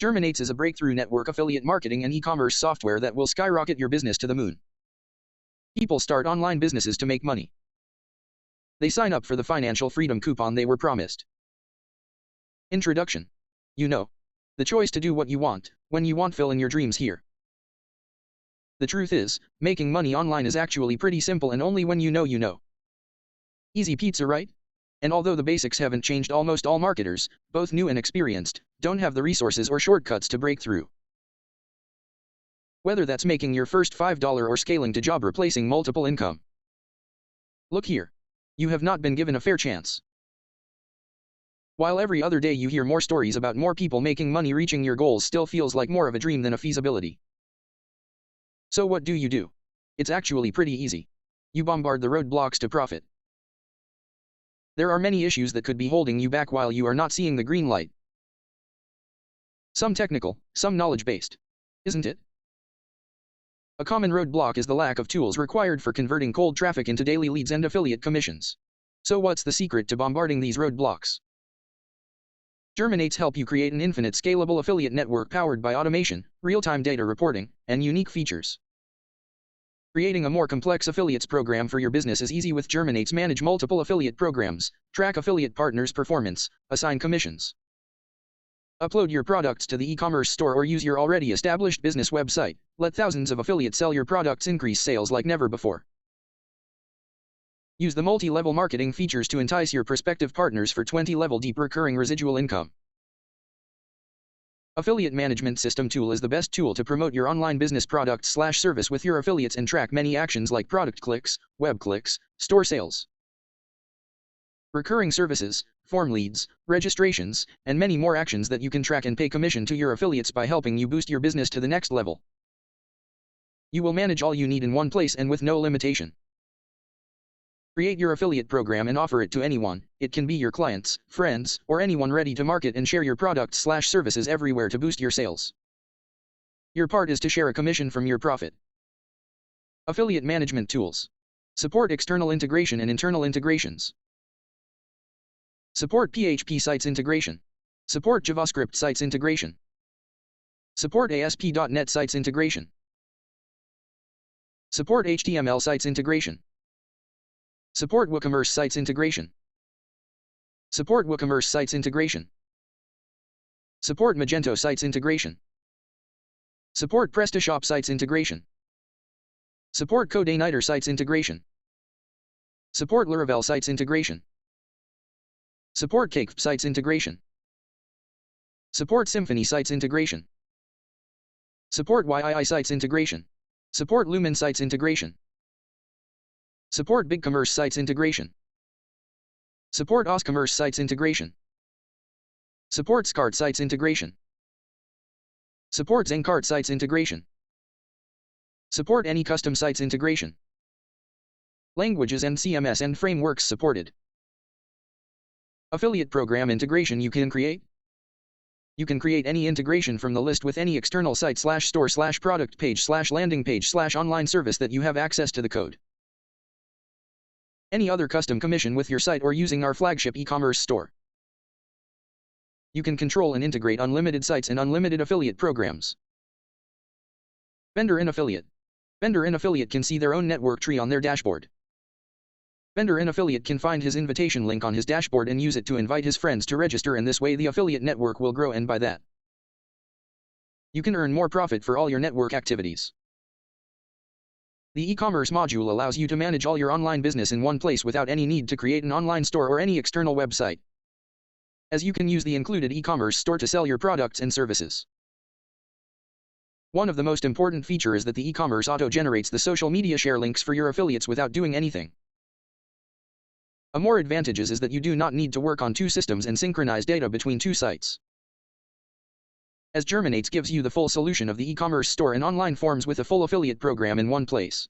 Germinates is a breakthrough network affiliate marketing and e-commerce software that will skyrocket your business to the moon. People start online businesses to make money. They sign up for the financial freedom coupon they were promised. Introduction. You know, the choice to do what you want, when you want, fill in your dreams here. The truth is, making money online is actually pretty simple, and only when you know you know. Easy pizza, right? And although the basics haven't changed, almost all marketers, both new and experienced, don't have the resources or shortcuts to break through. Whether that's making your first $5 or scaling to job replacing multiple income. Look here. You have not been given a fair chance. While every other day you hear more stories about more people making money, reaching your goals still feels like more of a dream than a feasibility. So what do? It's actually pretty easy. You bombard the roadblocks to profit. There are many issues that could be holding you back while you are not seeing the green light. Some technical, some knowledge-based. Isn't it? A common roadblock is the lack of tools required for converting cold traffic into daily leads and affiliate commissions. So what's the secret to bombarding these roadblocks? Germinates help you create an infinite scalable affiliate network powered by automation, real-time data reporting, and unique features. Creating a more complex affiliates program for your business is easy with Germinates. Manage multiple affiliate programs, track affiliate partners' performance, assign commissions. Upload your products to the e-commerce store or use your already established business website. Let thousands of affiliates sell your products, increase sales like never before. Use the multi-level marketing features to entice your prospective partners for 20-level deep recurring residual income. Affiliate Management System Tool is the best tool to promote your online business product/service with your affiliates and track many actions like product clicks, web clicks, store sales, recurring services, form leads, registrations, and many more actions that you can track and pay commission to your affiliates by helping you boost your business to the next level. You will manage all you need in one place and with no limitation. Create your affiliate program and offer it to anyone. It can be your clients, friends, or anyone ready to market and share your products/services everywhere to boost your sales. Your part is to share a commission from your profit. Affiliate Management Tools. Support external integration and internal integrations. Support PHP sites integration. Support JavaScript sites integration. Support ASP.NET sites integration. Support HTML sites integration. Support WooCommerce sites integration. Support WooCommerce sites integration. Support Magento sites integration. Support PrestaShop sites integration. Support Codenator sites integration. Support Laravel sites integration. Support Cake sites integration. Support Symfony sites integration. Support YII sites integration. Support Lumen sites integration. Support BigCommerce sites integration. Support OSCommerce sites integration. Support Scart sites integration. Support Zencart sites integration. Support any custom sites integration. Languages and CMS and frameworks supported. Affiliate program integration you can create. You can create any integration from the list with any external site/store/product page/landing page/online service that you have access to the code. Any other custom commission with your site or using our flagship e-commerce store. You can control and integrate unlimited sites and unlimited affiliate programs. Vendor in Affiliate. Vendor in Affiliate can see their own network tree on their dashboard. Vendor in Affiliate can find his invitation link on his dashboard and use it to invite his friends to register, and this way the affiliate network will grow, and by that, you can earn more profit for all your network activities. The Ecommerce Module allows you to manage all your online business in one place without any need to create an online store or any external website, as you can use the included e-commerce store to sell your products and services. One of the most important features is that the e-commerce auto-generates the social media share links for your affiliates without doing anything. A more advantages is that you do not need to work on two systems and synchronize data between two sites, as Germinates gives you the full solution of the e-commerce store and online forms with a full affiliate program in one place.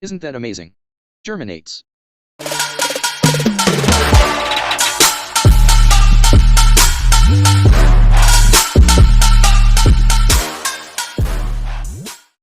Isn't that amazing? Germinates.